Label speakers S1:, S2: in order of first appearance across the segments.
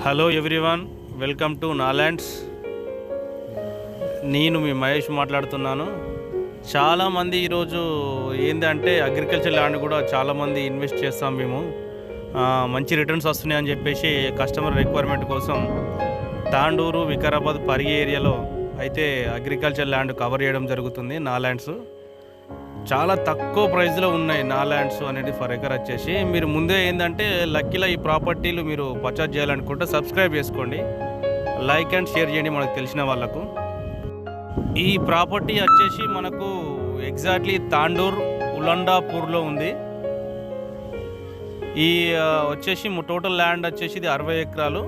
S1: Hello everyone, welcome to Nalands. నేను మీ మహేష్ మాట్లాడుతున్నాను. చాలామంది ఈరోజు ఏంటంటే అగ్రికల్చర్ ల్యాండ్ కూడా చాలామంది ఇన్వెస్ట్ చేస్తాం మేము, మంచి రిటర్న్స్ వస్తున్నాయి అని చెప్పేసి కస్టమర్ రిక్వైర్మెంట్ కోసం తాండూరు, వికారాబాద్, పరిగి ఏరియాలో అయితే అగ్రికల్చర్ ల్యాండ్ కవర్ చేయడం జరుగుతుంది. నాలాండ్స్ చాలా తక్కువ ప్రైస్లో ఉన్నాయి. నాలాండ్స్ అనేది ఫర్ ఎకర్ వచ్చేసి మీరు ముందే ఏంటంటే లక్కీలో ఈ ప్రాపర్టీలు మీరు పర్చేజ్ చేయాలనుకుంటే సబ్స్క్రైబ్ చేసుకోండి, లైక్ అండ్ షేర్ చేయండి మనకు తెలిసిన వాళ్ళకు. ఈ ప్రాపర్టీ వచ్చేసి మనకు ఎగ్జాక్ట్లీ తాండూర్ ఉలండాపూర్లో ఉంది. ఈ వచ్చేసి టోటల్ ల్యాండ్ వచ్చేసి ఇది 60 ఎకరాలు.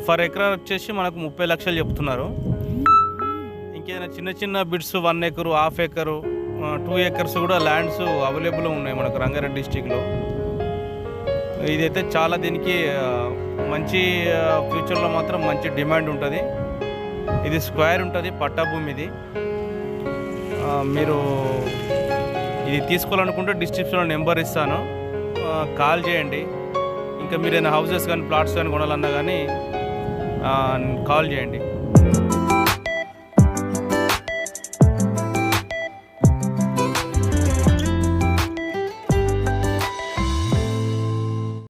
S1: ఫర్ ఎకరా వచ్చేసి మనకు 30 లక్షలు చెప్తున్నారు. ఇంకేదైనా చిన్న చిన్న bits 1 acre, half acre, 2 acres కూడా ల్యాండ్స్ అవైలబుల్ ఉన్నాయి మనకు రంగారెడ్డి డిస్టిక్లో. ఇదైతే చాలా దీనికి మంచి ఫ్యూచర్లో మాత్రం మంచి డిమాండ్ ఉంటుంది. ఇది స్క్వేర్ ఉంటుంది, పట్టా భూమి. ఇది మీరు ఇది తీసుకోవాలనుకుంటే డిస్క్రిప్షన్లో నెంబర్ ఇస్తాను, కాల్ చేయండి. ఇంకా మీరు ఏదైనా హౌసెస్ కానీ ప్లాట్స్ కానీ కొనాలన్నా కానీ కాల్ చేయండి.